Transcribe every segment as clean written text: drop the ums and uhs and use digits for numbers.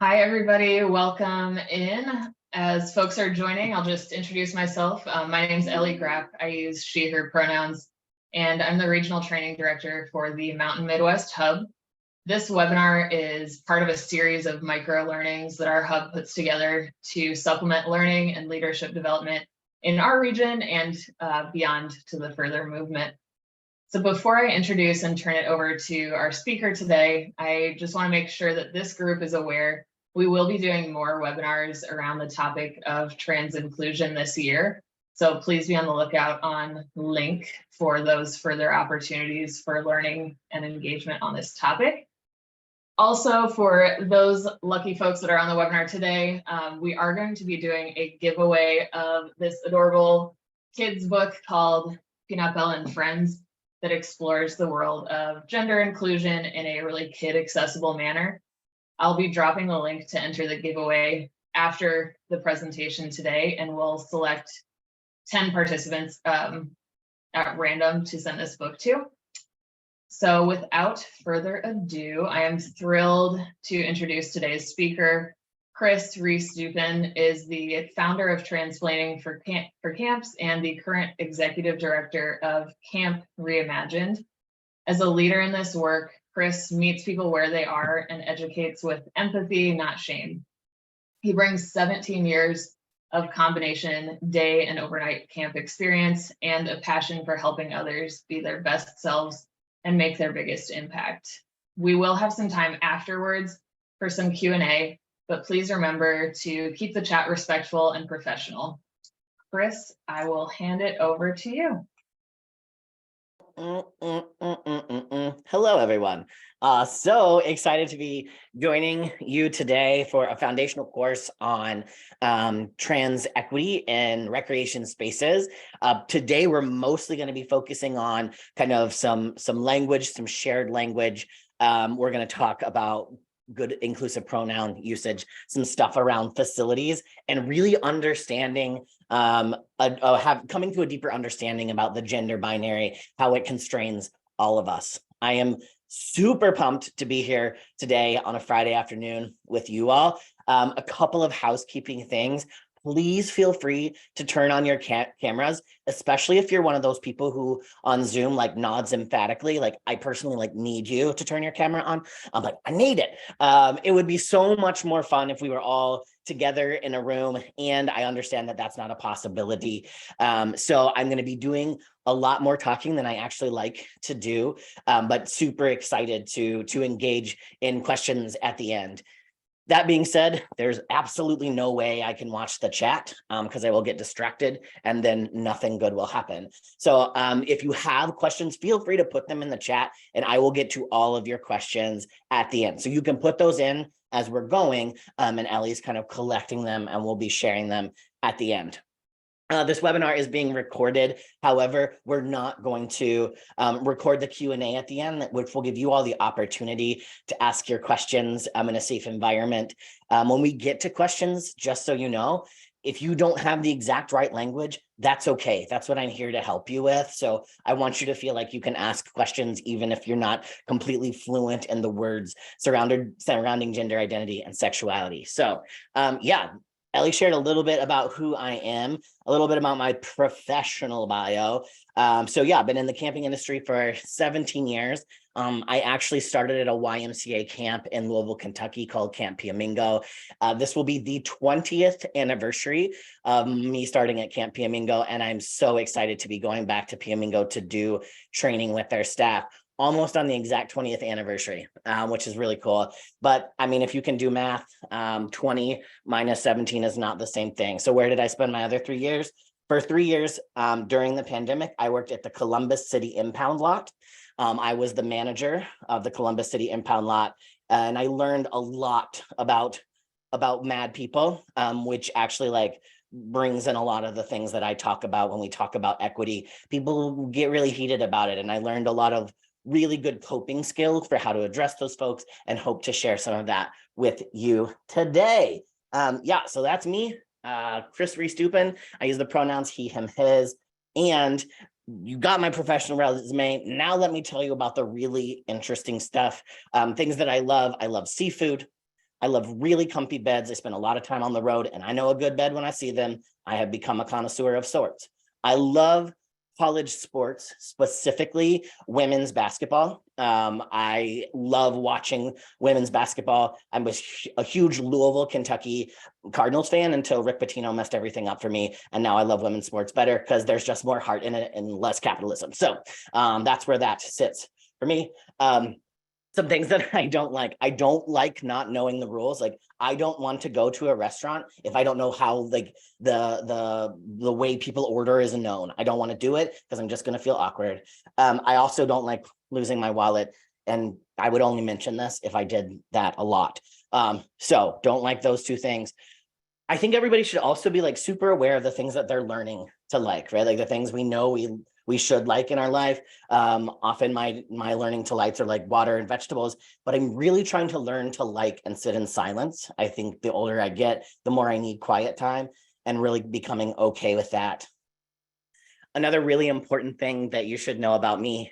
Hi, everybody. Welcome in. As folks are joining, I'll just introduce myself. My name is Ellie Grapp. I use she, her pronouns, and I'm the Regional Training Director for the Mountain Midwest Hub. This webinar is part of a series of micro-learnings that our hub puts together to supplement learning and leadership development in our region and beyond to the further movement. So before I introduce and turn it over to our speaker today, I just want to make sure that this group is aware we will be doing more webinars around the topic of trans inclusion this year. So please be on the lookout on Link for those further opportunities for learning and engagement on this topic. Also, for those lucky folks that are on the webinar today, we are going to be doing a giveaway of this adorable kids book called Peanut Bell and Friends that explores the world of gender inclusion in a really kid accessible manner. I'll be dropping the link to enter the giveaway after the presentation today, and we'll select 10 participants at random to send this book to. So without further ado, I am thrilled to introduce today's speaker. Chris Rehs-Dupin is the founder of Transplaining for Camps and the current executive director of Camp Reimagined. As a leader in this work, Chris meets people where they are and educates with empathy, not shame. He brings 17 years of combination day and overnight camp experience and a passion for helping others be their best selves and make their biggest impact. We will have some time afterwards for some Q&A, but please remember to keep the chat respectful and professional. Chris, I will hand it over to you. Hello, everyone. So excited to be joining you today for a foundational course on trans equity in recreation spaces. Today, we're mostly going to be focusing on kind of some language, some shared language. We're going to talk about good inclusive pronoun usage, some stuff around facilities, and really understanding, coming to a deeper understanding about the gender binary, how it constrains all of us. I am super pumped to be here today on a Friday afternoon with you all. A couple of housekeeping things. Please feel free to turn on your cameras, especially if you're one of those people who on Zoom like nods emphatically. Like I personally like need you to turn your camera on. I'm like, I need it. It would be so much more fun if we were all together in a room, and I understand that that's not a possibility. So I'm going to be doing a lot more talking than I actually like to do, but super excited to engage in questions at the end. That being said, there's absolutely no way I can watch the chat because I will get distracted and then nothing good will happen. So if you have questions, feel free to put them in the chat and I will get to all of your questions at the end. So you can put those in as we're going, and Ellie's kind of collecting them and we'll be sharing them at the end. This webinar is being recorded. However, we're not going to record the Q&A at the end, which will give you all the opportunity to ask your questions in a safe environment. When we get to questions, just so you know, if you don't have the exact right language, that's okay. That's what I'm here to help you with. So I want you to feel like you can ask questions even if you're not completely fluent in the words surrounding gender identity and sexuality. So yeah. Ellie shared a little bit about who I am, a little bit about my professional bio. So yeah, I've been in the camping industry for 17 years. I actually started at a YMCA camp in Louisville, Kentucky called Camp Piamingo. This will be the 20th anniversary of me starting at Camp Piamingo, and I'm so excited to be going back to Piamingo to do training with their staff. Almost on the exact 20th anniversary, which is really cool. But I mean, if you can do math, 20 minus 17 is not the same thing. So where did I spend my other 3 years? For 3 years during the pandemic, I worked at the Columbus City Impound Lot. I was the manager of the Columbus City Impound Lot, and I learned a lot about mad people, which actually like brings in a lot of the things that I talk about when we talk about equity. People get really heated about it, and I learned a lot of really good coping skills for how to address those folks and hope to share some of that with you today. Yeah, so that's me, Chris Rehs-Dupin. I use the pronouns he, him, his, and you got my professional resume. Now let me tell you about the really interesting stuff, things that I love. I love seafood. I love really comfy beds. I spend a lot of time on the road, and I know a good bed when I see them. I have become a connoisseur of sorts. I love college sports, specifically women's basketball. I love watching women's basketball. I was a huge Louisville, Kentucky Cardinals fan until Rick Pitino messed everything up for me. And now I love women's sports better because there's just more heart in it and less capitalism. So that's where that sits for me. Some things that I don't like not knowing the rules. Like, I don't want to go to a restaurant if I don't know how, like, the way people order is known. I don't want to do it because I'm just going to feel awkward. I also don't like losing my wallet, and I would only mention this if I did that a lot. So don't like those two things. I think everybody should also be like super aware of the things that they're learning to like, right? Like the things we know we should like in our life. Often my learning to likes are like water and vegetables, but I'm really trying to learn to like and sit in silence. I think the older I get, the more I need quiet time, and really becoming okay with that. Another really important thing that you should know about me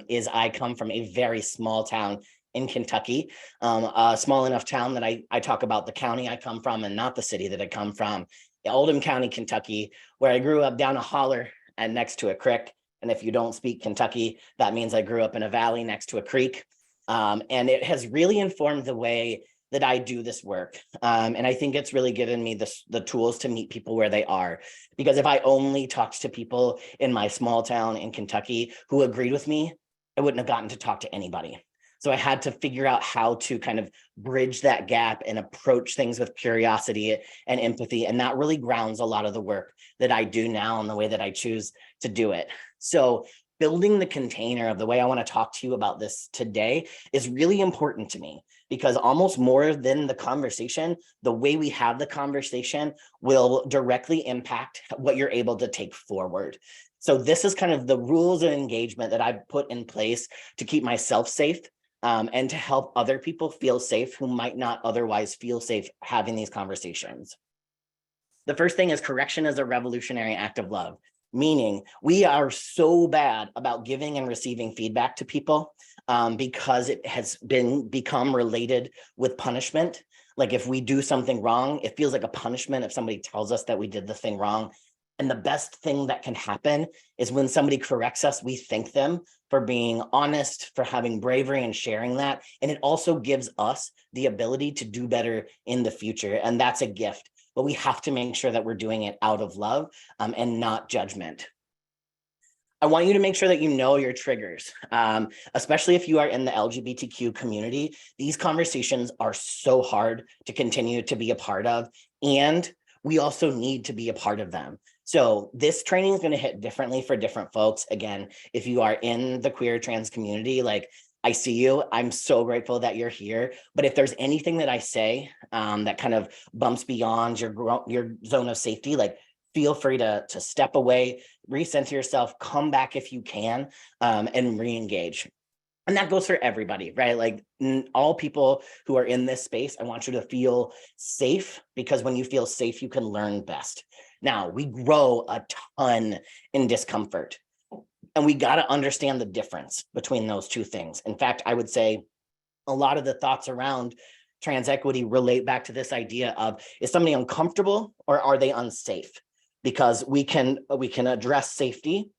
is I come from a very small town in Kentucky, a small enough town that I talk about the county I come from and not the city that I come from, Oldham County, Kentucky, where I grew up down a holler and next to a creek. And if you don't speak Kentucky, that means I grew up in a valley next to a creek. And it has really informed the way that I do this work. And I think it's really given me the tools to meet people where they are. Because if I only talked to people in my small town in Kentucky who agreed with me, I wouldn't have gotten to talk to anybody. So I had to figure out how to kind of bridge that gap and approach things with curiosity and empathy. And that really grounds a lot of the work that I do now and the way that I choose to do it. So building the container of the way I want to talk to you about this today is really important to me, because almost more than the conversation, the way we have the conversation will directly impact what you're able to take forward. So this is kind of the rules of engagement that I've put in place to keep myself safe, and to help other people feel safe who might not otherwise feel safe having these conversations. The first thing is correction is a revolutionary act of love, meaning we are so bad about giving and receiving feedback to people because it has become related with punishment. Like if we do something wrong, it feels like a punishment if somebody tells us that we did the thing wrong. And the best thing that can happen is when somebody corrects us, we thank them for being honest, for having bravery and sharing that. And it also gives us the ability to do better in the future. And that's a gift, but we have to make sure that we're doing it out of love and not judgment. I want you to make sure that you know your triggers, especially if you are in the LGBTQ community. These conversations are so hard to continue to be a part of, and we also need to be a part of them. So this training is going to hit differently for different folks. Again, if you are in the queer trans community, like, I see you, I'm so grateful that you're here. But if there's anything that I say that kind of bumps beyond your zone of safety, like, feel free to step away, recenter yourself, come back if you can, and re-engage. And that goes for everybody, right? Like all people who are in this space, I want you to feel safe, because when you feel safe, you can learn best. Now, we grow a ton in discomfort, and we got to understand the difference between those two things. In fact, I would say a lot of the thoughts around trans equity relate back to this idea of, is somebody uncomfortable or are they unsafe? Because we can address safety.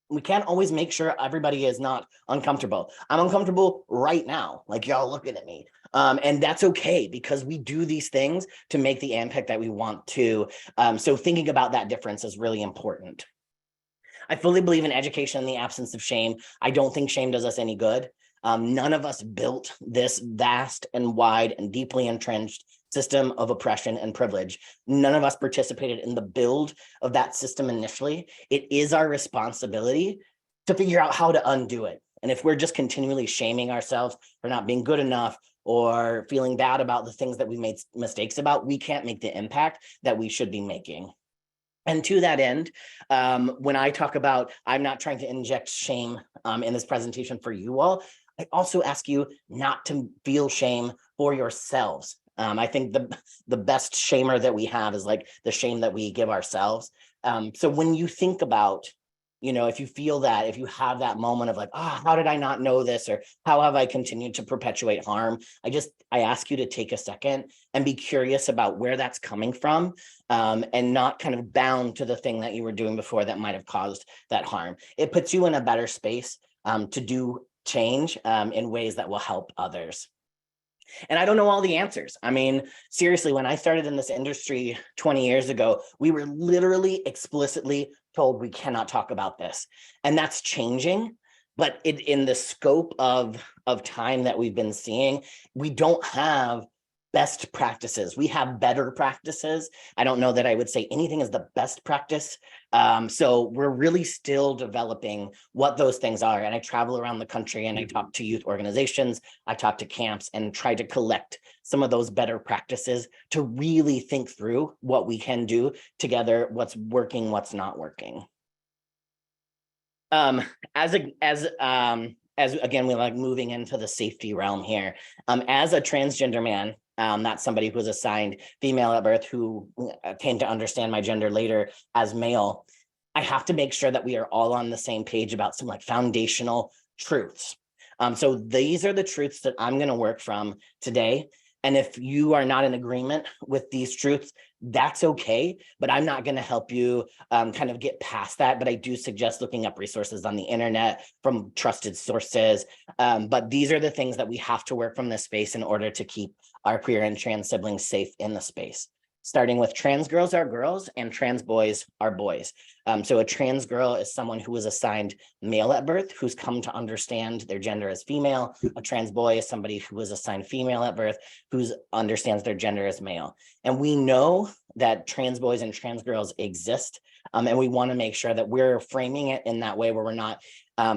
We can't always make sure everybody is not uncomfortable. I'm uncomfortable right now, like y'all looking at me. And that's okay, because we do these things to make the impact that we want to. So thinking about that difference is really important. I fully believe in education in the absence of shame. I don't think shame does us any good. None of us built this vast and wide and deeply entrenched system of oppression and privilege. None of us participated in the build of that system initially. It is our responsibility to figure out how to undo it. And if we're just continually shaming ourselves for not being good enough or feeling bad about the things that we made mistakes about, we can't make the impact that we should be making. And to that end, when I talk about, I'm not trying to inject shame in this presentation for you all, I also ask you not to feel shame for yourselves. I think the best shamer that we have is like the shame that we give ourselves. So when you think about, if you feel that, if you have that moment of like, oh, how did I not know this? Or how have I continued to perpetuate harm? I ask you to take a second and be curious about where that's coming from, and not kind of bound to the thing that you were doing before that might have caused that harm. It puts you in a better space to do change in ways that will help others. And I don't know all the answers. I mean, seriously, when I started in this industry 20 years ago, we were literally explicitly told we cannot talk about this. And that's changing. But in the scope of time that we've been seeing, we don't have best practices. We have better practices. I don't know that I would say anything is the best practice. So we're really still developing what those things are. And I travel around the country and I talk to youth organizations, I talk to camps and try to collect some of those better practices to really think through what we can do together, what's working, what's not working. As again, we like moving into the safety realm here. As a transgender man, not somebody who was assigned female at birth, who came to understand my gender later as male, I have to make sure that we are all on the same page about some like foundational truths. So these are the truths that I'm going to work from today. And if you are not in agreement with these truths, that's okay, but I'm not going to help you kind of get past that. But I do suggest looking up resources on the internet from trusted sources. But these are the things that we have to work from this space in order to keep our queer and trans siblings safe in the space. Starting with trans girls are girls and trans boys are boys. So a trans girl is someone who was assigned male at birth, who's come to understand their gender as female. A trans boy is somebody who was assigned female at birth, who understands their gender as male. And we know that trans boys and trans girls exist. And we want to make sure that we're framing it in that way where we're not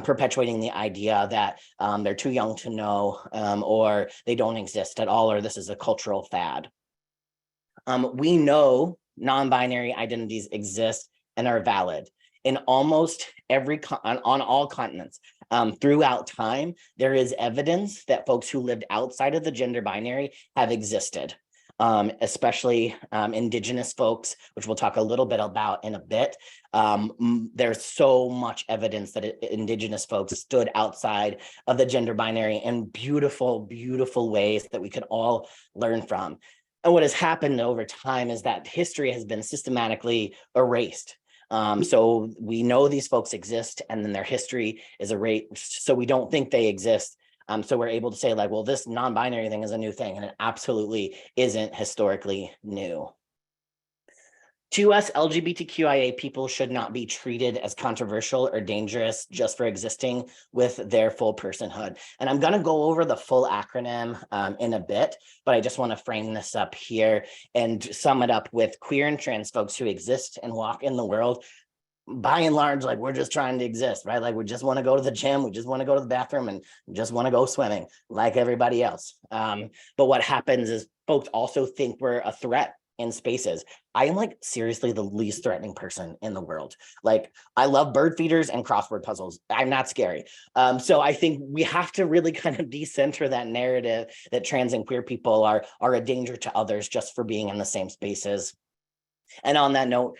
perpetuating the idea that they're too young to know, or they don't exist at all, or this is a cultural fad. We know non-binary identities exist and are valid in almost every on all continents. Throughout time, there is evidence that folks who lived outside of the gender binary have existed, especially indigenous folks, which we'll talk a little bit about in a bit. There's so much evidence that indigenous folks stood outside of the gender binary in beautiful, beautiful ways that we could all learn from. And what has happened over time is that history has been systematically erased. So we know these folks exist and then their history is erased. So we don't think they exist. So we're able to say like, well, this non-binary thing is a new thing, and it absolutely isn't historically new. To us, LGBTQIA people should not be treated as controversial or dangerous just for existing with their full personhood. And I'm going to go over the full acronym in a bit, but I just want to frame this up here and sum it up with queer and trans folks who exist and walk in the world. By and large, like we're just trying to exist, right? Like we just want to go to the gym, we just want to go to the bathroom, and just want to go swimming like everybody else. But what happens is folks also think we're a threat in spaces. I am like seriously the least threatening person in the world. Like I love bird feeders and crossword puzzles. I'm not scary. So I think we have to really kind of decenter that narrative that trans and queer people are a danger to others just for being in the same spaces. And on that note,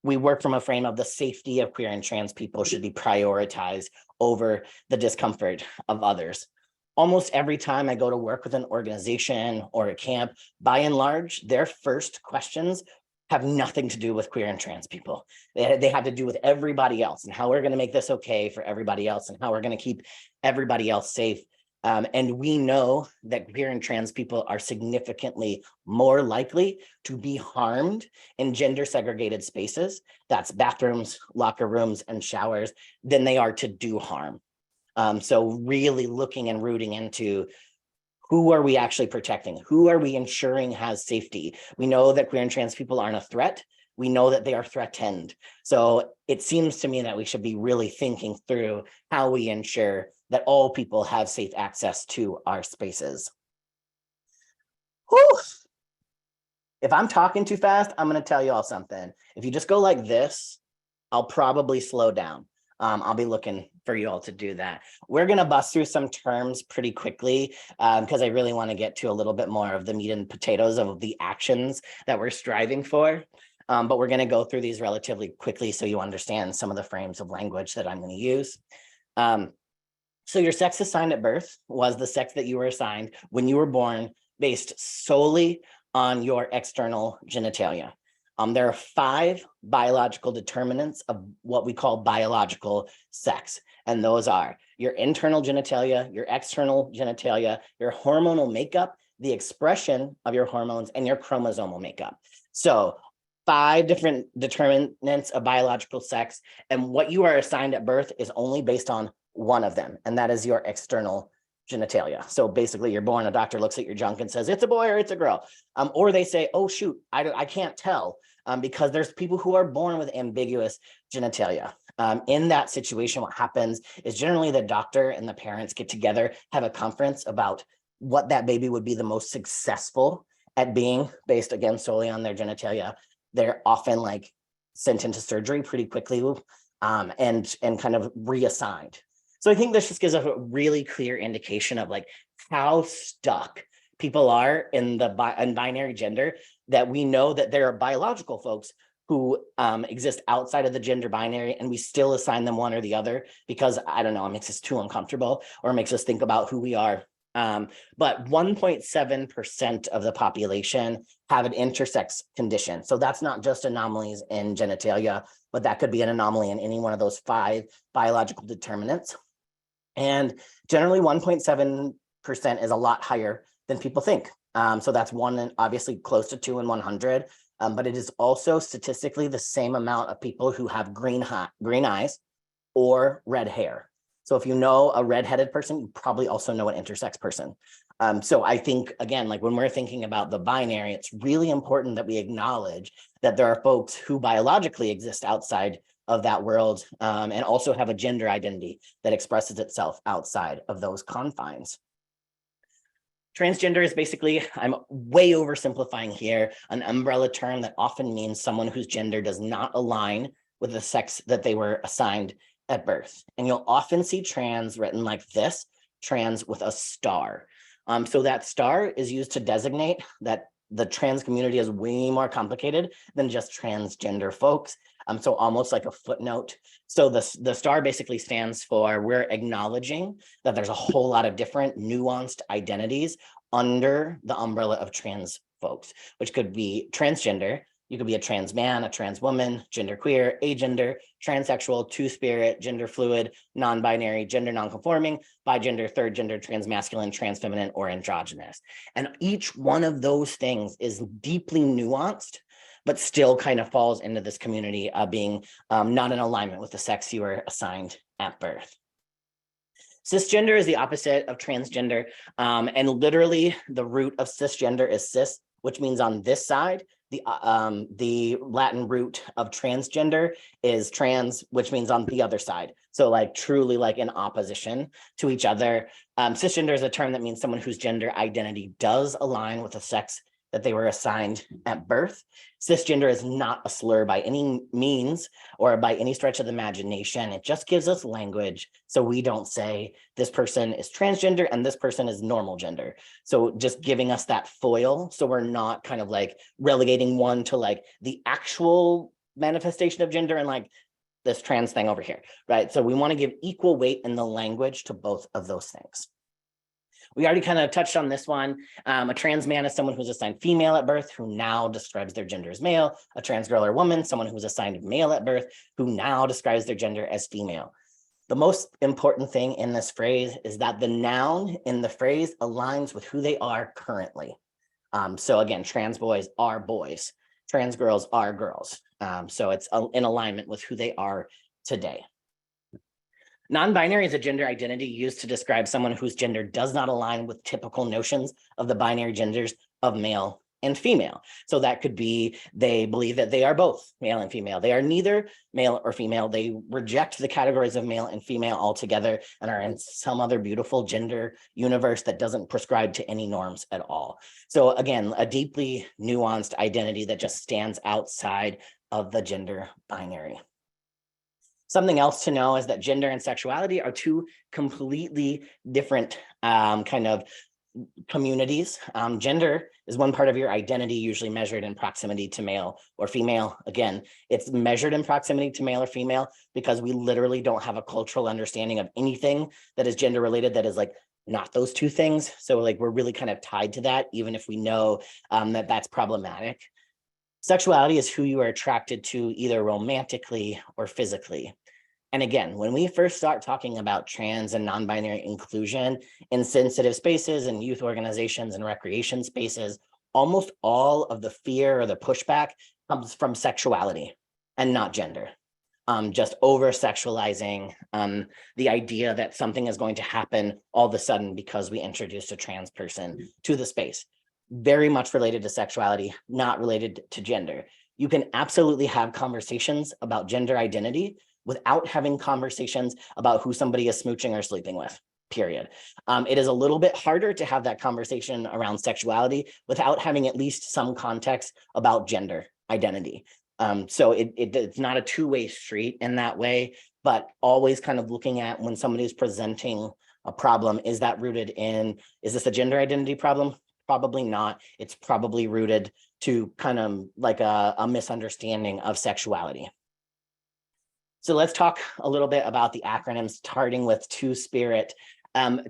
we work from a frame of the safety of queer and trans people should be prioritized over the discomfort of others. Almost every time I go to work with an organization or a camp, by and large, their first questions have nothing to do with queer and trans people. They have to do with everybody else and how we're going to make this okay for everybody else and how we're going to keep everybody else safe. And we know that queer and trans people are significantly more likely to be harmed in gender segregated spaces, that's bathrooms, locker rooms, and showers, than they are to do harm. So really looking and rooting into who are we actually protecting? Who are we ensuring has safety? We know that queer and trans people aren't a threat. We know that they are threatened. So it seems to me that we should be really thinking through how we ensure that all people have safe access to our spaces. Whew. If I'm talking too fast, I'm going to tell you all something. If you just go like this, I'll probably slow down. I'll be looking for you all to do that. We're going to bust through some terms pretty quickly because I really want to get to a little bit more of the meat and potatoes of the actions that we're striving for. but we're going to go through these relatively quickly so you understand some of the frames of language that I'm going to use. So your sex assigned at birth was the sex that you were assigned when you were born, based solely on your external genitalia. There are 5 biological determinants of what we call biological sex, and those are your internal genitalia, your external genitalia, your hormonal makeup, the expression of your hormones, and your chromosomal makeup. So 5 different determinants of biological sex, and what you are assigned at birth is only based on one of them, and that is your external genitalia. So basically you're born, a doctor looks at your junk and says, it's a boy or it's a girl. Or they say, oh shoot, I can't tell, because there's people who are born with ambiguous genitalia. In that situation, what happens is generally the doctor and the parents get together, have a conference about what that baby would be the most successful at being, based again solely on their genitalia. They're often like sent into surgery pretty quickly, and kind of reassigned. So I think this just gives us a really clear indication of like how stuck people are in the binary gender, that we know that there are biological folks who exist outside of the gender binary, and we still assign them one or the other because, I don't know, it makes us too uncomfortable or makes us think about who we are. But 1.7% of the population have an intersex condition. So that's not just anomalies in genitalia, but that could be an anomaly in any one of those 5 biological determinants. And generally 1.7% is a lot higher than people think. So that's 1 and obviously close to 2 in 100. But it is also statistically the same amount of people who have green eyes or red hair. So if you know a redheaded person, you probably also know an intersex person. So I think, again, like when we're thinking about the binary, it's really important that we acknowledge that there are folks who biologically exist outside of that world, and also have a gender identity that expresses itself outside of those confines. Transgender is basically, I'm way oversimplifying here, an umbrella term that often means someone whose gender does not align with the sex that they were assigned at birth. And you'll often see trans written like this, trans with a star. So that star is used to designate that the trans community is way more complicated than just transgender folks. So almost like a footnote. So the star basically stands for, we're acknowledging that there's a whole lot of different nuanced identities under the umbrella of trans folks, which could be transgender. You could be a trans man, a trans woman, genderqueer, agender, transsexual, two-spirit, gender fluid, non-binary, gender non-conforming, bigender, third gender, transmasculine, transfeminine, or androgynous. And each one of those things is deeply nuanced, but still kind of falls into this community of being not in alignment with the sex you were assigned at birth. Cisgender is the opposite of transgender, and literally the root of cisgender is cis, which means on this side. The Latin root of transgender is trans, which means on the other side. So like truly like in opposition to each other. Cisgender is a term that means someone whose gender identity does align with the sex that they were assigned at birth. Cisgender is not a slur by any means or by any stretch of the imagination. It just gives us language so we don't say this person is transgender and this person is normal gender. So just giving us that foil so we're not kind of like relegating one to like the actual manifestation of gender and like this trans thing over here, right? So we want to give equal weight in the language to both of those things. We already kind of touched on this one. A trans man is someone who's assigned female at birth, who now describes their gender as male. A trans girl or woman, someone who's assigned male at birth, who now describes their gender as female. The most important thing in this phrase is that the noun in the phrase aligns with who they are currently. So again, trans boys are boys, trans girls are girls. So it's in alignment with who they are today. Non-binary is a gender identity used to describe someone whose gender does not align with typical notions of the binary genders of male and female. So that could be they believe that they are both male and female. They are neither male or female. They reject the categories of male and female altogether and are in some other beautiful gender universe that doesn't prescribe to any norms at all. So again, a deeply nuanced identity that just stands outside of the gender binary. Something else to know is that gender and sexuality are 2 completely different kind of communities, gender is one part of your identity, usually measured in proximity to male or female. Again, it's measured in proximity to male or female because we literally don't have a cultural understanding of anything that is gender related that is like not those two things. So like we're really kind of tied to that, even if we know that that's problematic. Sexuality is who you are attracted to either romantically or physically. And again, when we first start talking about trans and non-binary inclusion in sensitive spaces and youth organizations and recreation spaces, almost all of the fear or the pushback comes from sexuality and not gender. Just over sexualizing the idea that something is going to happen all of a sudden because we introduced a trans person to the space. Very much related to sexuality, not related to gender. You can absolutely have conversations about gender identity without having conversations about who somebody is smooching or sleeping with, period. It is a little bit harder to have that conversation around sexuality without having at least some context about gender identity. So it's not a two-way street in that way, but always kind of looking at when somebody's presenting a problem, is that rooted in, is this a gender identity problem? Probably not. It's probably rooted to kind of like a misunderstanding of sexuality. So let's talk a little bit about the acronyms, starting with Two-Spirit.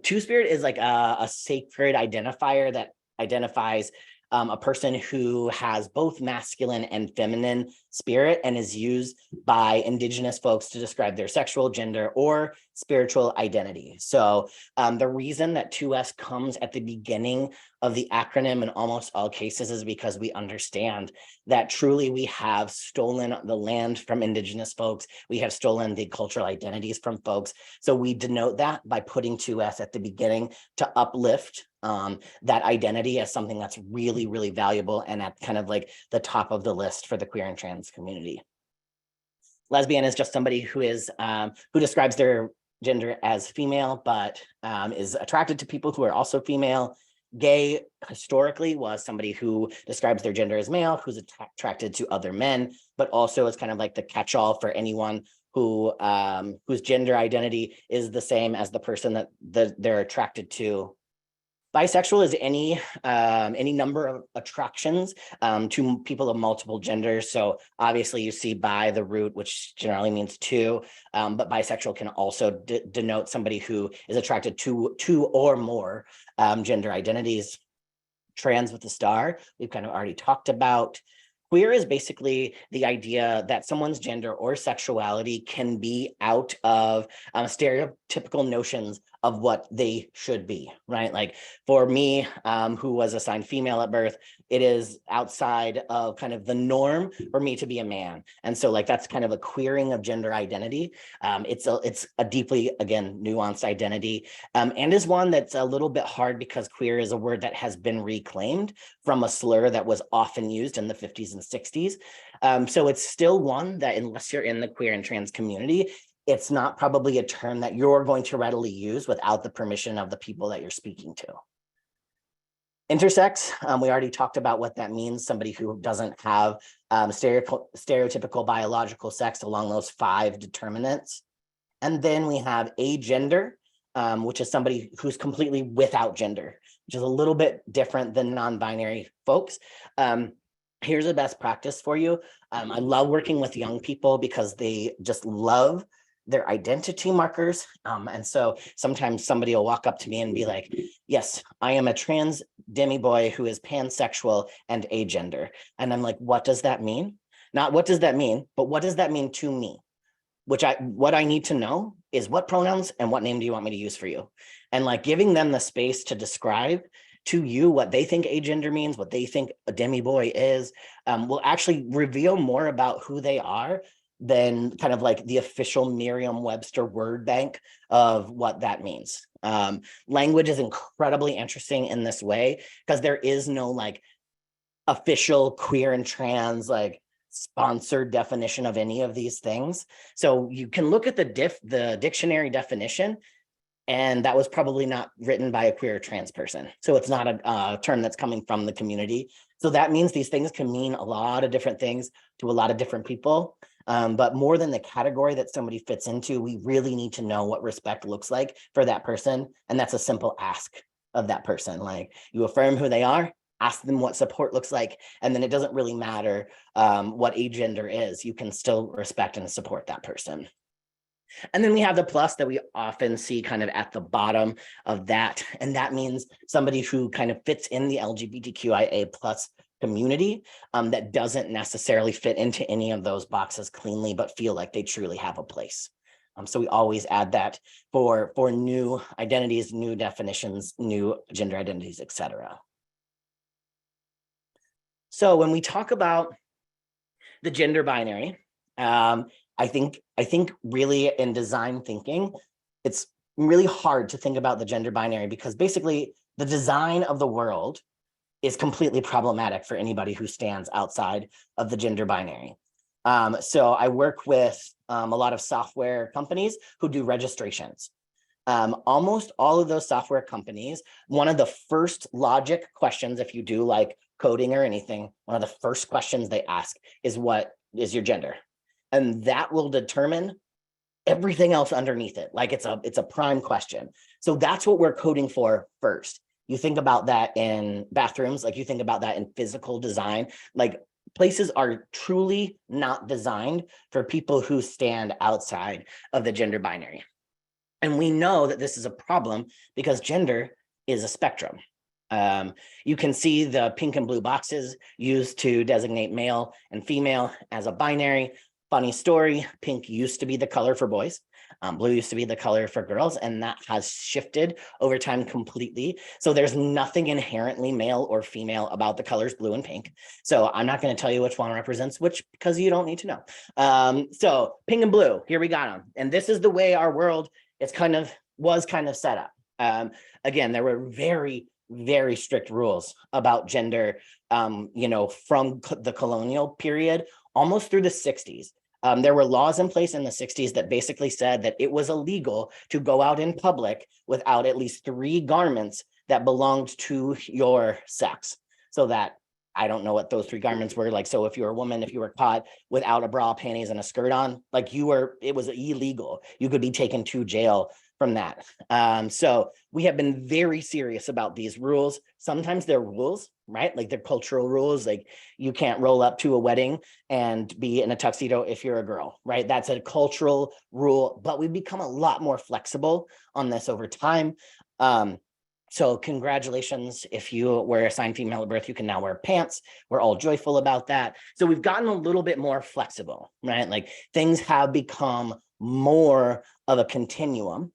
Two-Spirit is like a sacred identifier that identifies a person who has both masculine and feminine spirit and is used by Indigenous folks to describe their sexual, gender, or spiritual identity. So the reason that 2S comes at the beginning of the acronym in almost all cases is because we understand that truly we have stolen the land from Indigenous folks. We have stolen the cultural identities from folks. So we denote that by putting 2S at the beginning to uplift that identity as something that's really, really valuable and at kind of like the top of the list for the queer and trans community. Lesbian is just somebody who is who describes their gender as female, but is attracted to people who are also female. Gay historically was somebody who describes their gender as male, who's attracted to other men, but also is kind of like the catch-all for anyone who whose gender identity is the same as the person that they're attracted to. Bisexual is any number of attractions to people of multiple genders. So obviously you see bi, the root, which generally means two, but bisexual can also denote somebody who is attracted to two or more gender identities. Trans with a star, we've kind of already talked about. Queer is basically the idea that someone's gender or sexuality can be out of stereotypical notions of what they should be, right? Like for me, who was assigned female at birth, it is outside of kind of the norm for me to be a man. And so like that's kind of a queering of gender identity. It's a deeply, again, nuanced identity and is one that's a little bit hard because queer is a word that has been reclaimed from a slur that was often used in the 50s and 60s. So it's still one that unless you're in the queer and trans community, it's not probably a term that you're going to readily use without the permission of the people that you're speaking to. Intersex, we already talked about what that means, somebody who doesn't have stereotypical biological sex along those 5 determinants. And then we have agender, which is somebody who's completely without gender, which is a little bit different than non-binary folks. Here's a best practice for you. I love working with young people because they just love their identity markers. And so sometimes somebody will walk up to me and be like, yes, I am a trans demi-boy who is pansexual and agender. And I'm like, what does that mean? Not what does that mean, but what does that mean to me? What I need to know is what pronouns and what name do you want me to use for you? And like giving them the space to describe to you what they think agender means, what they think a demi-boy is, will actually reveal more about who they are than kind of like the official Merriam-Webster word bank of what that means. Language is incredibly interesting in this way because there is no like official queer and trans like sponsored definition of any of these things. So you can look at the dictionary definition, and that was probably not written by a queer or trans person. So it's not a term that's coming from the community. So that means these things can mean a lot of different things to a lot of different people. But more than the category that somebody fits into, we really need to know what respect looks like for that person. And that's a simple ask of that person. Like, you affirm who they are, ask them what support looks like, and then it doesn't really matter what agender is. You can still respect and support that person. And then we have the plus that we often see kind of at the bottom of that. And that means somebody who kind of fits in the LGBTQIA plus community that doesn't necessarily fit into any of those boxes cleanly, but feel like they truly have a place. So we always add that for new identities, new definitions, new gender identities, etc. So when we talk about the gender binary, I think really in design thinking, it's really hard to think about the gender binary because basically the design of the world is completely problematic for anybody who stands outside of the gender binary. So I work with a lot of software companies who do registrations. Almost all of those software companies, one of the first logic questions, if you do like coding or anything, one of the first questions they ask is, what is your gender? And that will determine everything else underneath it. Like, it's a prime question. So that's what we're coding for first. You think about that in bathrooms, like you think about that in physical design, like places are truly not designed for people who stand outside of the gender binary. And we know that this is a problem because gender is a spectrum. You can see the pink and blue boxes used to designate male and female as a binary. Funny story, pink used to be the color for boys. Blue used to be the color for girls, and that has shifted over time completely. So there's nothing inherently male or female about the colors blue and pink. So I'm not going to tell you which one represents which because you don't need to know. So pink and blue, here we got them. And this is the way our world was kind of set up. Again, there were very, very strict rules about gender, from the colonial period almost through the 60s. There were laws in place in the 60s that basically said that it was illegal to go out in public without at least 3 garments that belonged to your sex. So that, I don't know what those 3 garments were. Like, so if you're a woman, if you were caught without a bra, panties, and a skirt on, like it was illegal. You could be taken to jail from that. So we have been very serious about these rules. Sometimes they're rules, right? Like they're cultural rules. Like, you can't roll up to a wedding and be in a tuxedo if you're a girl, right? That's a cultural rule, but we've become a lot more flexible on this over time. So congratulations, if you were assigned female at birth, you can now wear pants. We're all joyful about that. So we've gotten a little bit more flexible, right? Like, things have become more of a continuum,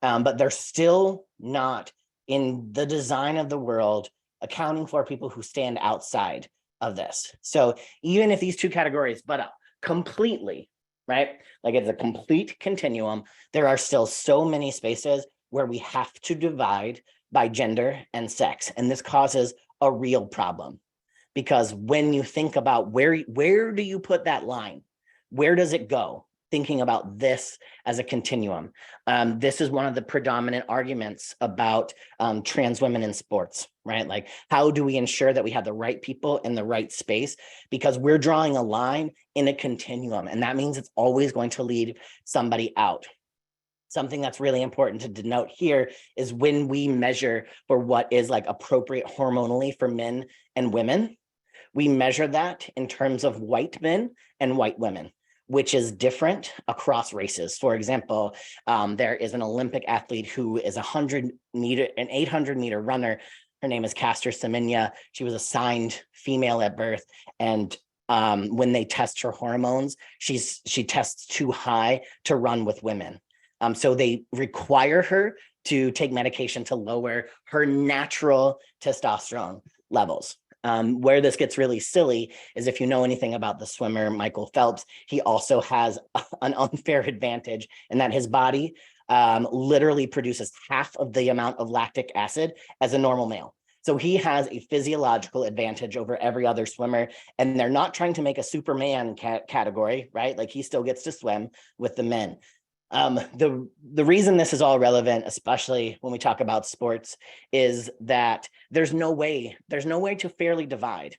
but they're still not in the design of the world accounting for people who stand outside of this. So even if these 2 categories butt up completely, right? Like, it's a complete continuum, there are still so many spaces where we have to divide by gender and sex. And this causes a real problem, because when you think about where do you put that line? Where does it go? Thinking about this as a continuum. This is one of the predominant arguments about trans women in sports, right? Like, how do we ensure that we have the right people in the right space? Because we're drawing a line in a continuum, and that means it's always going to lead somebody out. Something that's really important to denote here is when we measure for what is like appropriate hormonally for men and women, we measure that in terms of white men and white women, which is different across races. For example, there is an Olympic athlete who is an 800-meter runner. Her name is Caster Semenya. She was assigned female at birth, and when they test her hormones, she tests too high to run with women. So they require her to take medication to lower her natural testosterone levels. Where this gets really silly is, if you know anything about the swimmer Michael Phelps, he also has an unfair advantage in that his body literally produces half of the amount of lactic acid as a normal male. So he has a physiological advantage over every other swimmer, and they're not trying to make a Superman category, right? Like, he still gets to swim with the men. The reason this is all relevant, especially when we talk about sports, is that there's no way to fairly divide.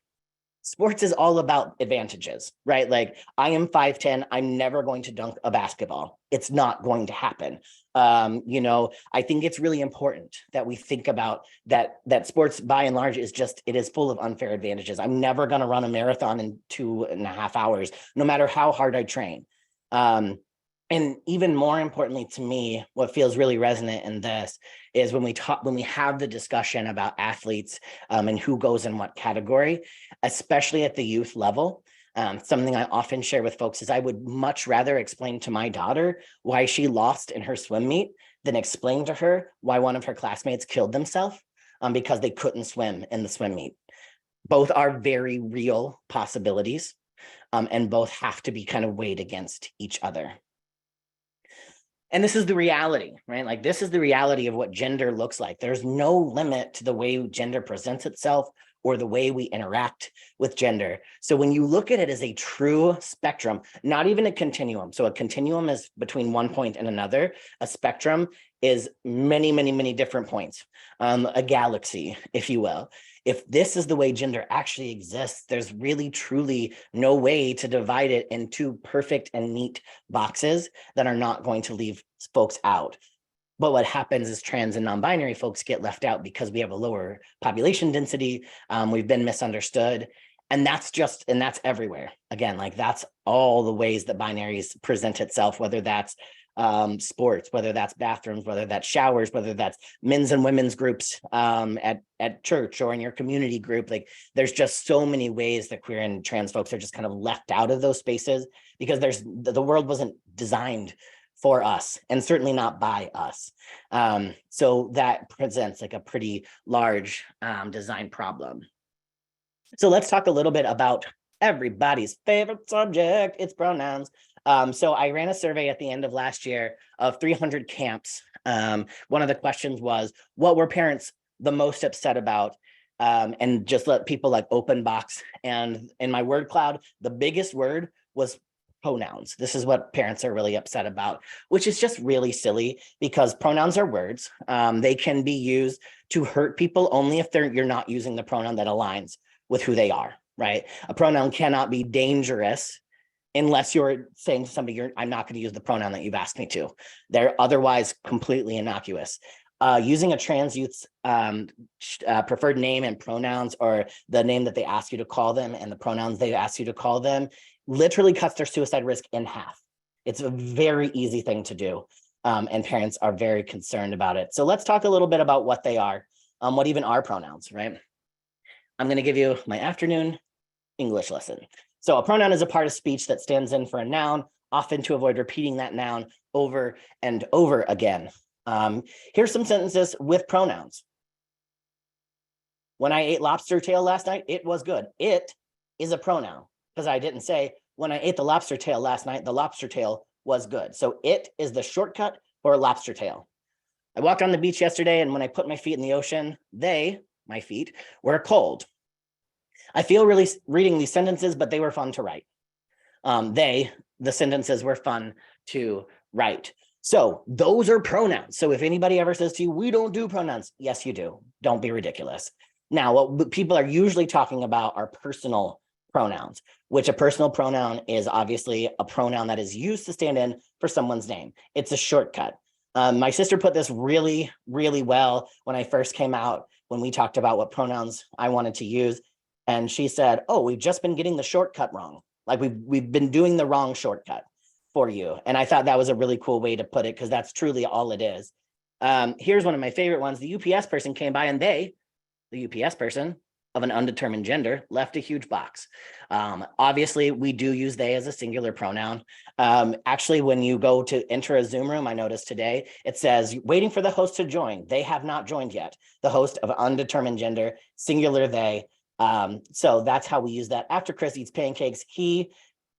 sports is all about advantages, right? Like I am 5'10", I'm never going to dunk a basketball. It's not going to happen. I think it's really important that we think about that sports by and large it is full of unfair advantages. I'm never going to run a marathon in 2.5 hours, no matter how hard I train. And even more importantly to me, what feels really resonant in this is when we have the discussion about athletes and who goes in what category, especially at the youth level. Something I often share with folks is I would much rather explain to my daughter why she lost in her swim meet than explain to her why one of her classmates killed themselves because they couldn't swim in the swim meet. Both are very real possibilities, and both have to be kind of weighed against each other. And this is the reality, right? Like this is the reality of what gender looks like. There's no limit to the way gender presents itself or the way we interact with gender. So when you look at it as a true spectrum, not even a continuum. So a continuum is between one point and another. A spectrum is many, many, many different points, a galaxy, if you will. If this is the way gender actually exists, there's really, truly no way to divide it into perfect and neat boxes that are not going to leave folks out. But what happens is trans and non-binary folks get left out because we have a lower population density. We've been misunderstood. And that's everywhere. Again, like that's all the ways that binaries present itself, whether that's sports, whether that's bathrooms, whether that's showers, whether that's men's and women's groups at church or in your community group. Like there's just so many ways that queer and trans folks are just kind of left out of those spaces because the world wasn't designed for us and certainly not by us. So that presents like a pretty large design problem. So let's talk a little bit about everybody's favorite subject, it's pronouns. So I ran a survey at the end of last year of 300 camps. One of the questions was, what were parents the most upset about? And just let people like open box. And in my word cloud, the biggest word was pronouns. This is what parents are really upset about, which is just really silly because pronouns are words. They can be used to hurt people only if you're not using the pronoun that aligns with who they are, right? A pronoun cannot be dangerous unless you're saying to somebody, I'm not going to use the pronoun that you've asked me to. They're otherwise completely innocuous. Using a trans youth's preferred name and pronouns, or the name that they ask you to call them and the pronouns they ask you to call them, literally cuts their suicide risk in half. It's a very easy thing to do. And parents are very concerned about it. So let's talk a little bit about what they are, what even are pronouns, right? I'm going to give you my afternoon English lesson. So a pronoun is a part of speech that stands in for a noun, often to avoid repeating that noun over and over again. Here's some sentences with pronouns. When I ate lobster tail last night, it was good. It is a pronoun because I didn't say when I ate the lobster tail last night, the lobster tail was good. So it is the shortcut for lobster tail. I walked on the beach yesterday, and when I put my feet in the ocean, my feet, were cold. I feel really reading these sentences, but they were fun to write. The sentences were fun to write. So those are pronouns. So if anybody ever says to you, we don't do pronouns, yes, you do. Don't be ridiculous. Now, what people are usually talking about are personal pronouns, which a personal pronoun is obviously a pronoun that is used to stand in for someone's name. It's a shortcut. My sister put this really, really well when I first came out, when we talked about what pronouns I wanted to use. And she said, oh, we've just been getting the shortcut wrong. Like we've been doing the wrong shortcut for you. And I thought that was a really cool way to put it, because that's truly all it is. Here's one of my favorite ones. The UPS person came by and the UPS person of an undetermined gender, left a huge box. Obviously, we do use they as a singular pronoun. Actually, when you go to enter a Zoom room, I noticed today, it says, waiting for the host to join. They have not joined yet. The host of undetermined gender, singular they. So that's how we use that. After Chris eats pancakes, he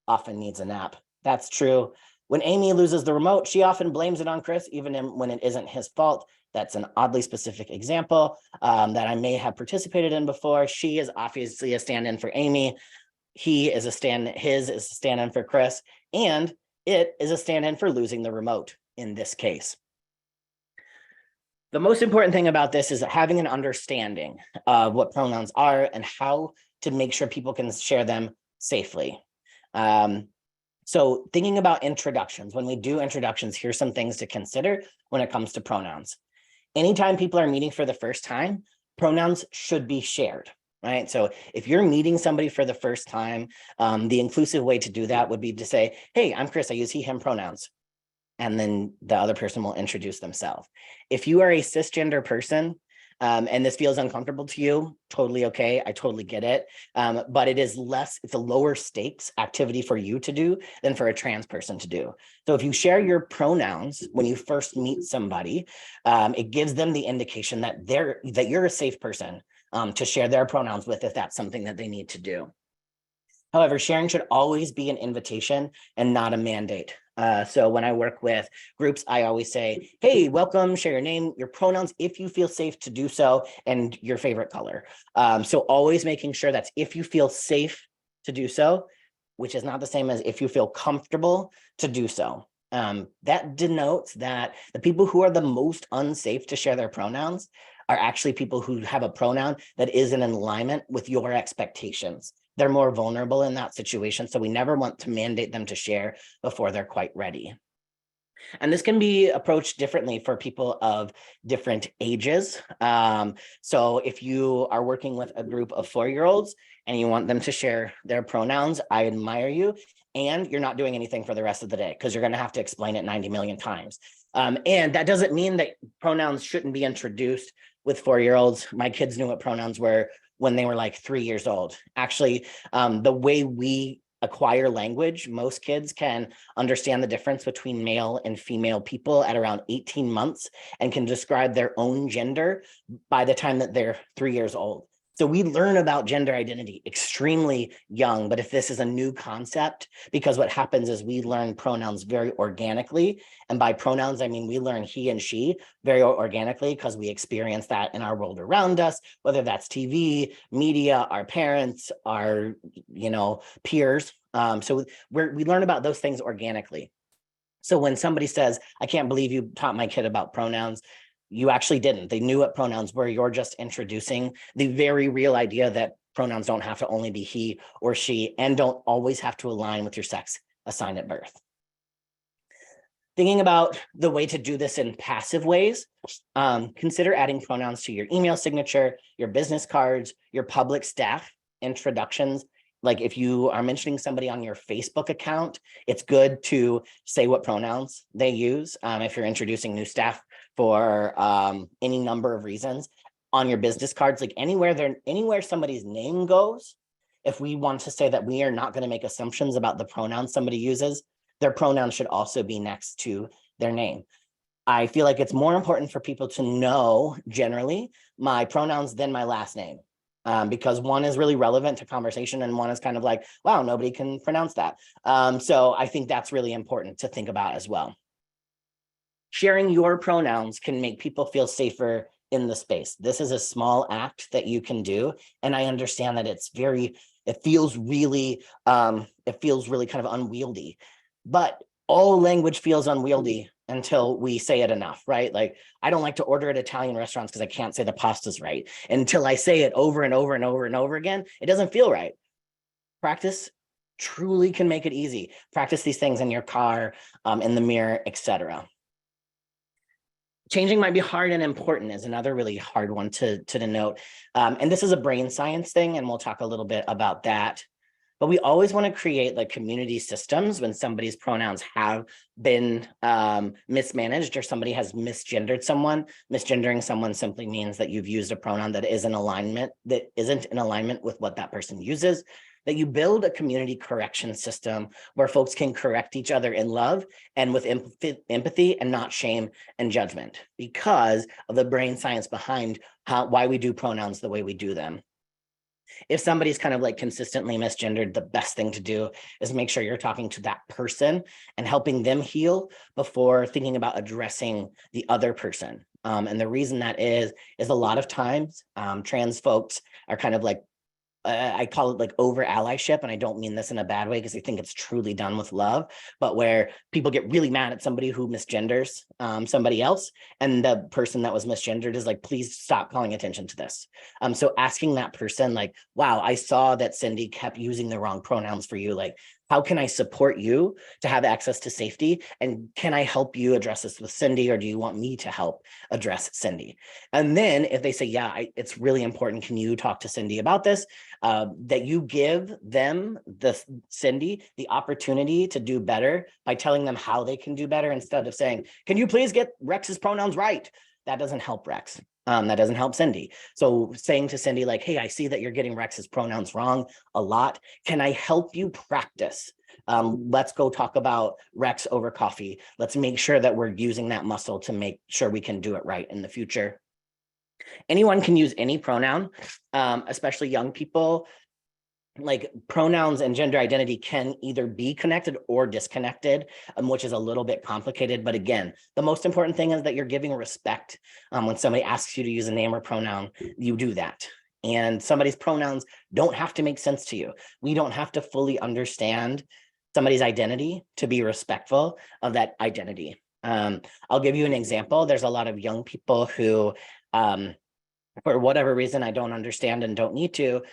often needs a nap. That's true. When Amy loses the remote, she often blames it on Chris, even when it isn't his fault. That's an oddly specific example that I may have participated in before. She is obviously a stand-in for Amy. His is a stand-in for Chris, and it is a stand-in for losing the remote in this case. The most important thing about this is having an understanding of what pronouns are and how to make sure people can share them safely. So thinking about introductions, when we do introductions, here's some things to consider when it comes to pronouns. Anytime people are meeting for the first time, pronouns should be shared, right? So if you're meeting somebody for the first time, the inclusive way to do that would be to say, hey, I'm Chris, I use he, him pronouns. And then the other person will introduce themselves. If you are a cisgender person, and this feels uncomfortable to you, totally okay. I totally get it. But it's a lower stakes activity for you to do than for a trans person to do. So if you share your pronouns when you first meet somebody, it gives them the indication that you're a safe person to share their pronouns with if that's something that they need to do. However, sharing should always be an invitation and not a mandate. So when I work with groups, I always say, hey, welcome, share your name, your pronouns, if you feel safe to do so, and your favorite color. So always making sure that if you feel safe to do so, which is not the same as if you feel comfortable to do so. That denotes that the people who are the most unsafe to share their pronouns are actually people who have a pronoun that is in alignment with your expectations. They're more vulnerable in that situation. So we never want to mandate them to share before they're quite ready. And this can be approached differently for people of different ages. So if you are working with a group of 4-year-olds and you want them to share their pronouns, I admire you. And you're not doing anything for the rest of the day because you're going to have to explain it 90 million times. And that doesn't mean that pronouns shouldn't be introduced with 4-year-olds. My kids knew what pronouns were when they were like 3 years old. Actually, the way we acquire language, most kids can understand the difference between male and female people at around 18 months and can describe their own gender by the time that they're 3 years old. So we learn about gender identity extremely young, but if this is a new concept, because what happens is we learn pronouns very organically. And by pronouns, I mean, we learn he and she very organically because we experience that in our world around us, whether that's TV, media, our parents, our, peers. So we learn about those things organically. So when somebody says, I can't believe you taught my kid about pronouns, you actually didn't. They knew what pronouns were. You're just introducing the very real idea that pronouns don't have to only be he or she and don't always have to align with your sex assigned at birth. Thinking about the way to do this in passive ways, consider adding pronouns to your email signature, your business cards, your public staff introductions. Like if you are mentioning somebody on your Facebook account, it's good to say what pronouns they use. If you're introducing new staff for any number of reasons, on your business cards, like anywhere somebody's name goes, if we want to say that we are not going to make assumptions about the pronouns somebody uses, their pronouns should also be next to their name. I feel like it's more important for people to know generally my pronouns than my last name. Because one is really relevant to conversation and one is kind of like, wow, nobody can pronounce that. So I think that's really important to think about as well. Sharing your pronouns can make people feel safer in the space. This is a small act that you can do. And I understand that it feels really kind of unwieldy, but all language feels unwieldy until we say it enough, right? Like, I don't like to order at Italian restaurants because I can't say the pasta's right. Until I say it over and over and over and over again, it doesn't feel right. Practice truly can make it easy. Practice these things in your car, in the mirror, etc. Changing might be hard and important is another really hard one to denote. And this is a brain science thing, and we'll talk a little bit about that. But we always want to create like community systems when somebody's pronouns have been mismanaged or somebody has misgendered someone. Misgendering someone simply means that you've used a pronoun that isn't in alignment with what that person uses. That you build a community correction system where folks can correct each other in love and with empathy and not shame and judgment because of the brain science behind why we do pronouns the way we do them. If somebody's kind of like consistently misgendered, the best thing to do is make sure you're talking to that person and helping them heal before thinking about addressing the other person. And the reason that is a lot of times trans folks are kind of like I call it like over allyship, and I don't mean this in a bad way because I think it's truly done with love, but where people get really mad at somebody who misgenders somebody else, and the person that was misgendered is like, please stop calling attention to this. So asking that person like, wow, I saw that Cindy kept using the wrong pronouns for you. Like, how can I support you to have access to safety? And can I help you address this with Cindy, or do you want me to help address Cindy? And then if they say, yeah, it's really important, can you talk to Cindy about this? That you give them, Cindy, the opportunity to do better by telling them how they can do better, instead of saying, can you please get Rex's pronouns right? That doesn't help Rex. That doesn't help Cindy. So saying to Cindy, like, hey, I see that you're getting Rex's pronouns wrong a lot. Can I help you practice? Let's go talk about Rex over coffee. Let's make sure that we're using that muscle to make sure we can do it right in the future. Anyone can use any pronoun, especially young people. Like, pronouns and gender identity can either be connected or disconnected, which is a little bit complicated. But again, the most important thing is that you're giving respect. When somebody asks you to use a name or pronoun, you do that. And somebody's pronouns don't have to make sense to you. We don't have to fully understand somebody's identity to be respectful of that identity. I'll give you an example. There's a lot of young people who, for whatever reason I don't understand and don't need to,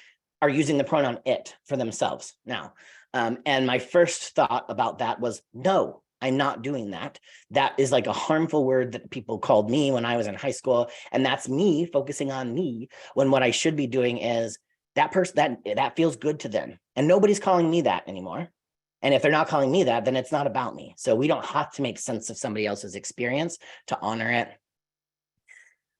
are using the pronoun it for themselves now. And my first thought about that was, no, I'm not doing that. That is like a harmful word that people called me when I was in high school. And that's me focusing on me, when what I should be doing is that person, that feels good to them. And nobody's calling me that anymore. And if they're not calling me that, then it's not about me. So we don't have to make sense of somebody else's experience to honor it.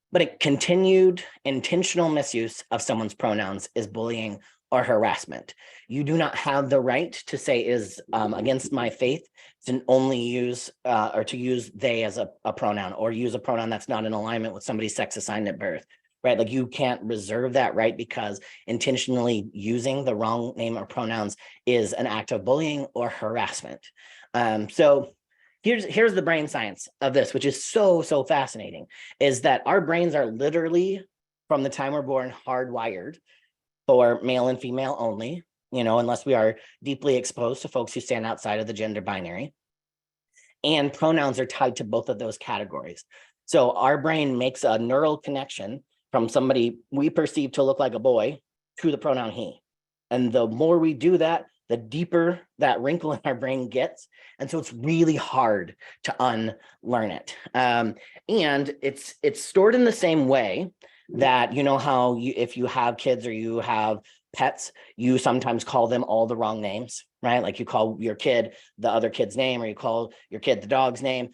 But a continued intentional misuse of someone's pronouns is bullying or harassment. You do not have the right to say is against my faith to only use or to use they as a pronoun, or use a pronoun that's not in alignment with somebody's sex assigned at birth, right? Like, you can't reserve that right, because intentionally using the wrong name or pronouns is an act of bullying or harassment. So here's the brain science of this, which is so fascinating, is that our brains are literally, from the time we're born, hardwired for male and female only, unless we are deeply exposed to folks who stand outside of the gender binary. And pronouns are tied to both of those categories. So our brain makes a neural connection from somebody we perceive to look like a boy to the pronoun he. And the more we do that, the deeper that wrinkle in our brain gets. And so it's really hard to unlearn it. And it's stored in the same way that, how if you have kids or you have pets, you sometimes call them all the wrong names, right? Like, you call your kid the other kid's name, or you call your kid the dog's name.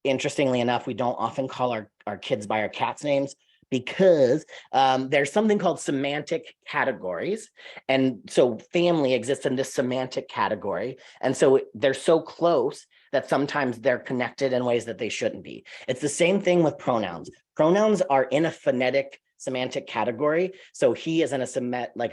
Interestingly enough, we don't often call our kids by our cats' names, because there's something called semantic categories. And so family exists in this semantic category. And so they're so close that sometimes they're connected in ways that they shouldn't be. It's the same thing with pronouns. Pronouns are in a phonetic semantic category. So he is in a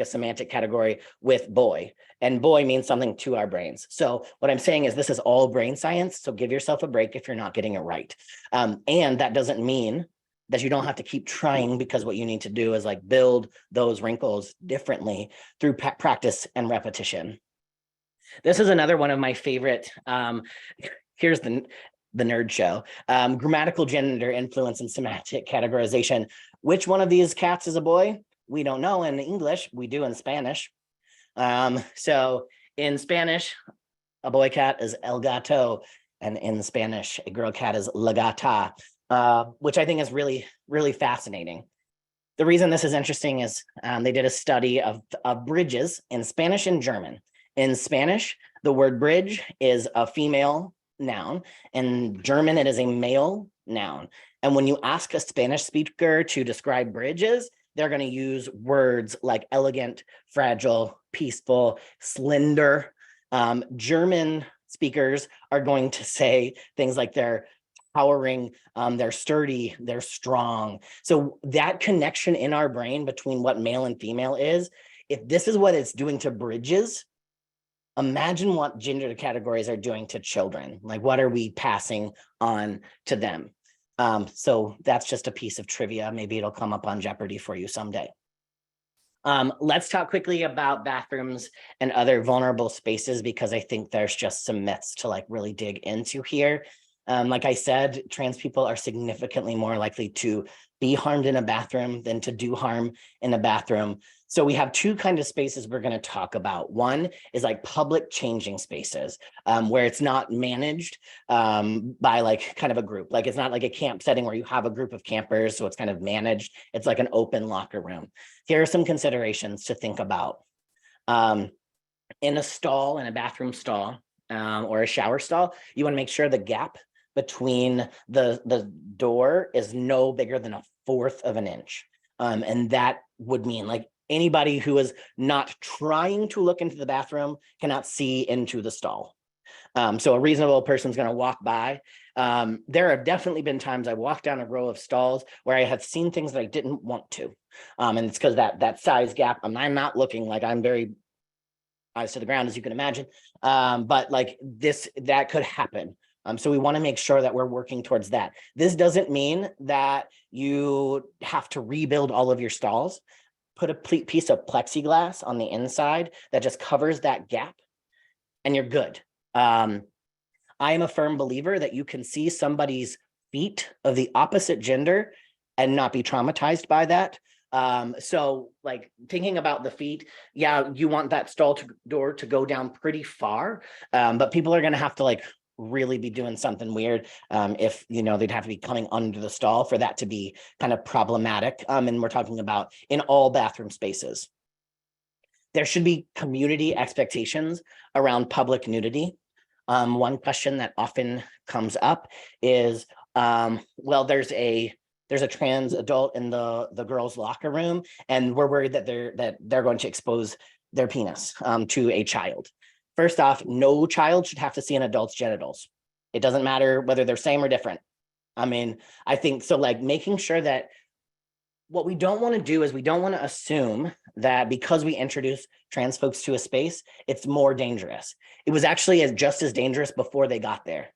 semantic category with boy, and boy means something to our brains. So what I'm saying is, this is all brain science. So give yourself a break if you're not getting it right. And that doesn't mean that you don't have to keep trying, because what you need to do is like build those wrinkles differently through practice and repetition. This is another one of my favorite. Here's the nerd show. Grammatical gender influence and semantic categorization. Which one of these cats is a boy? We don't know in English. We do in Spanish. So in Spanish, a boy cat is el gato, and in Spanish, a girl cat is la gata. Which I think is really, really fascinating. The reason this is interesting is they did a study of bridges in Spanish and German. In Spanish, the word bridge is a female noun. In German, it is a male noun. And when you ask a Spanish speaker to describe bridges, they're going to use words like elegant, fragile, peaceful, slender. German speakers are going to say things like they're towering, they're sturdy, they're strong. So that connection in our brain between what male and female is, if this is what it's doing to bridges, imagine what gender categories are doing to children. Like, what are we passing on to them? So that's just a piece of trivia. Maybe it'll come up on Jeopardy for you someday. Let's talk quickly about bathrooms and other vulnerable spaces, because I think there's just some myths to like really dig into here. Like I said, trans people are significantly more likely to be harmed in a bathroom than to do harm in a bathroom. So we have two kind of spaces we're going to talk about. One is like public changing spaces, where it's not managed by like kind of a group. Like it's not like a camp setting where you have a group of campers, so it's kind of managed. It's like an open locker room. Here are some considerations to think about. In a stall, in a bathroom stall, or a shower stall, you want to make sure the gap between the door is no bigger than 1/4 of an inch. And that would mean like anybody who is not trying to look into the bathroom cannot see into the stall. So a reasonable person's going to walk by. There have definitely been times I walked down a row of stalls where I have seen things that I didn't want to. And it's because that size gap, I'm not looking like I'm very eyes to the ground, as you can imagine. But like that could happen. So we want to make sure that we're working towards that. This doesn't mean that you have to rebuild all of your stalls. Put a piece of plexiglass on the inside that just covers that gap, and you're good. I am a firm believer that you can see somebody's feet of the opposite gender and not be traumatized by that. So like thinking about the feet, yeah, you want that stall door to go down pretty far, but people are going to have to like really be doing something weird if they'd have to be coming under the stall for that to be kind of problematic. And we're talking about in all bathroom spaces. There should be community expectations around public nudity. One question that often comes up is, well, there's a trans adult in the girls' locker room, and we're worried that they're going to expose their penis to a child. First off, no child should have to see an adult's genitals. It doesn't matter whether they're same or different. I mean, I think so, like making sure that what we don't want to do is we don't want to assume that because we introduce trans folks to a space, it's more dangerous. It was actually just as dangerous before they got there.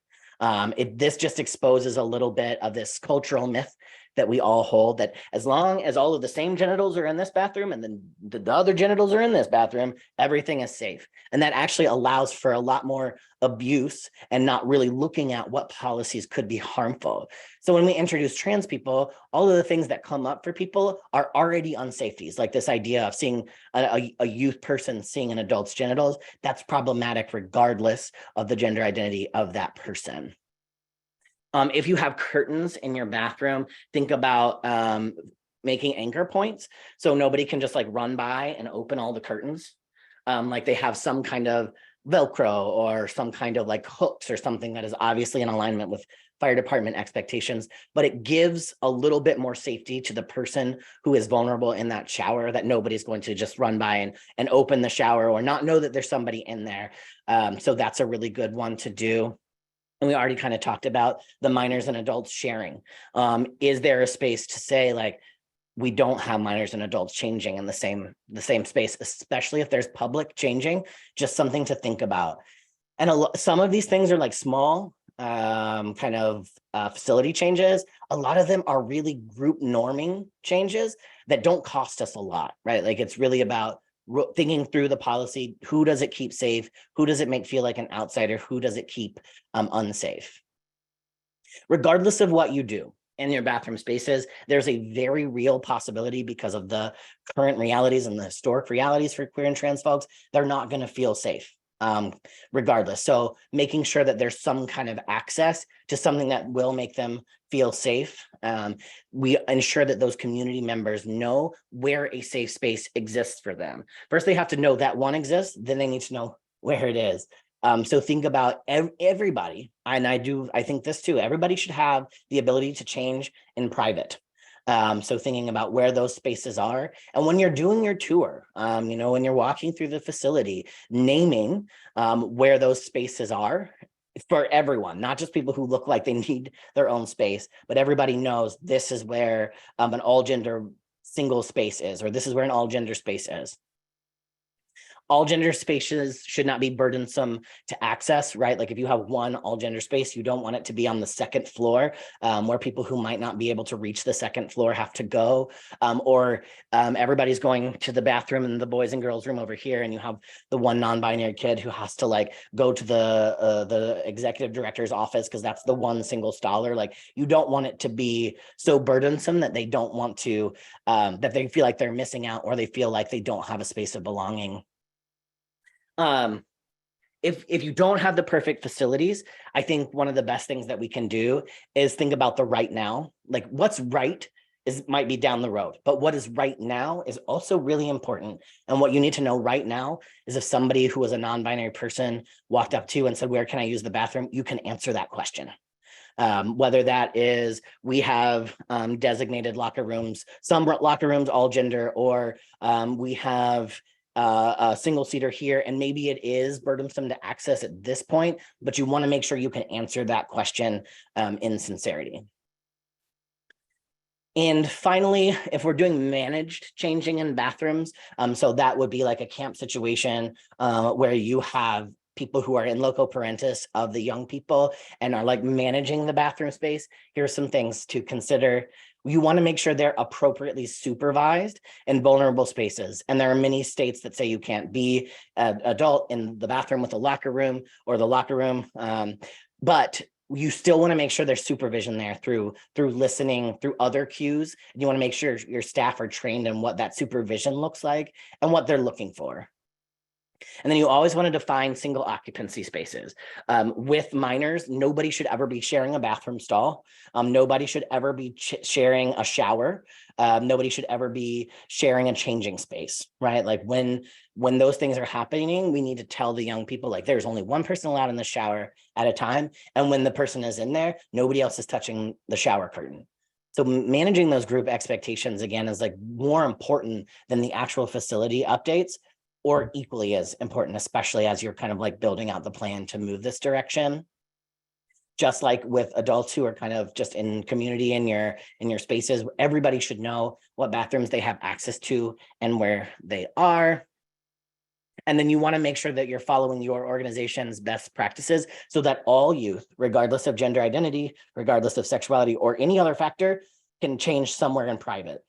This just exposes a little bit of this cultural myth that we all hold, that as long as all of the same genitals are in this bathroom and then the other genitals are in this bathroom, everything is safe. And that actually allows for a lot more abuse and not really looking at what policies could be harmful. So when we introduce trans people, all of the things that come up for people are already unsafeties, like this idea of seeing a youth person seeing an adult's genitals. That's problematic regardless of the gender identity of that person. If you have curtains in your bathroom, think about making anchor points so nobody can just like run by and open all the curtains. Like they have some kind of Velcro or some kind of like hooks or something that is obviously in alignment with fire department expectations, but it gives a little bit more safety to the person who is vulnerable in that shower, that nobody's going to just run by and open the shower or not know that there's somebody in there. So that's a really good one to do. And we already kind of talked about the minors and adults sharing. Is there a space to say like, we don't have minors and adults changing in the same space, especially if there's public changing? Just something to think about. And some of these things are like small kind of facility changes. A lot of them are really group norming changes that don't cost us a lot, right? Like it's really about thinking through the policy. Who does it keep safe? Who does it make feel like an outsider? Who does it keep unsafe? Regardless of what you do in your bathroom spaces, there's a very real possibility, because of the current realities and the historic realities for queer and trans folks, they're not going to feel safe regardless. So making sure that there's some kind of access to something that will make them feel safe. We ensure that those community members know where a safe space exists for them. First, they have to know that one exists, then they need to know where it is. So think about everybody, and I think this too, everybody should have the ability to change in private. So thinking about where those spaces are, and when you're doing your tour, when you're walking through the facility, naming where those spaces are for everyone, not just people who look like they need their own space, but everybody knows this is where an all gender single space is, or this is where an all gender space is. All gender spaces should not be burdensome to access, right? Like if you have one all gender space, you don't want it to be on the second floor, where people who might not be able to reach the second floor have to go, or everybody's going to the bathroom in the boys and girls room over here, and you have the one non-binary kid who has to like go to the executive director's office because that's the one single staller. Like you don't want it to be so burdensome that they don't want to, that they feel like they're missing out, or they feel like they don't have a space of belonging. If you don't have the perfect facilities, I think one of the best things that we can do is think about the right now. Like what's right might be down the road, but what is right now is also really important. And what you need to know right now is if somebody who was a non-binary person walked up to you and said, "Where can I use the bathroom?" You can answer that question. Whether that is we have designated locker rooms, some locker rooms all gender, or we have a single seater here, and maybe it is burdensome to access at this point, but you want to make sure you can answer that question in sincerity. And finally, if we're doing managed changing in bathrooms, so that would be like a camp situation where you have people who are in loco parentis of the young people and are like managing the bathroom space. Here are some things to consider. You want to make sure they're appropriately supervised in vulnerable spaces. And there are many states that say you can't be an adult in the bathroom with a locker room or the locker room. But you still want to make sure there's supervision there through listening, through other cues. And you want to make sure your staff are trained in what that supervision looks like and what they're looking for. And then you always want to define single occupancy spaces. With minors, nobody should ever be sharing a bathroom stall. Nobody should ever be sharing a shower. Nobody should ever be sharing a changing space, right? Like when those things are happening, we need to tell the young people, like there's only one person allowed in the shower at a time. And when the person is in there, nobody else is touching the shower curtain. So managing those group expectations, again, is like more important than the actual facility updates, or equally as important, especially as you're kind of like building out the plan to move this direction. Just like with adults who are kind of just in community in your spaces, everybody should know what bathrooms they have access to and where they are. And then you want to make sure that you're following your organization's best practices so that all youth, regardless of gender identity, regardless of sexuality or any other factor, can change somewhere in private.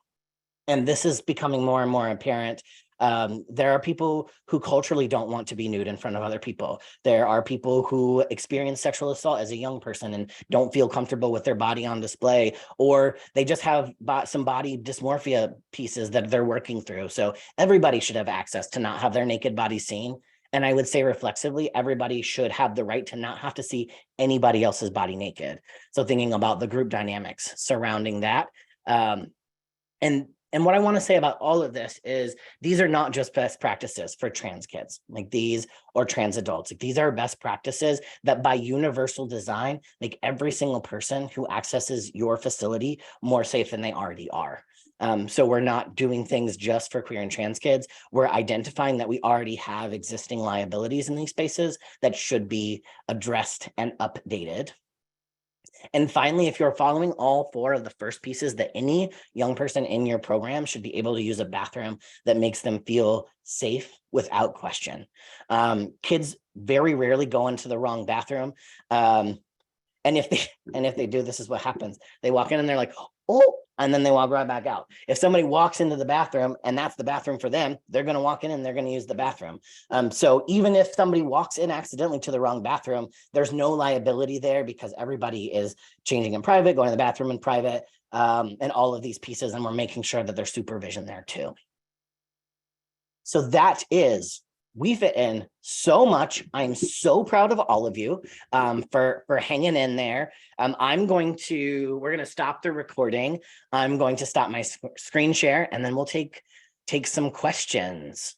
And this is becoming more and more apparent. There are people who culturally don't want to be nude in front of other people. There are people who experience sexual assault as a young person and don't feel comfortable with their body on display, or they just have some body dysmorphia pieces that they're working through. So everybody should have access to not have their naked body seen. And I would say reflexively, everybody should have the right to not have to see anybody else's body naked. So thinking about the group dynamics surrounding that. And what I want to say about all of this is these are not just best practices for trans kids like these or trans adults. Like these are best practices that by universal design make every single person who accesses your facility more safe than they already are. So we're not doing things just for queer and trans kids. We're identifying that we already have existing liabilities in these spaces that should be addressed and updated. And finally, if you're following all four of the first pieces, that any young person in your program should be able to use a bathroom that makes them feel safe without question. Kids very rarely go into the wrong bathroom. And if they do, this is what happens. They walk in and they're like, "Oh," and then they walk right back out. If somebody walks into the bathroom and that's the bathroom for them, they're going to walk in and they're going to use the bathroom. So even if somebody walks in accidentally to the wrong bathroom, there's no liability there because everybody is changing in private, going to the bathroom in private, and all of these pieces. And we're making sure that there's supervision there too. So that is, we fit in so much. I'm so proud of all of you for hanging in there. We're going to stop the recording. I'm going to stop my screen share and then we'll take some questions.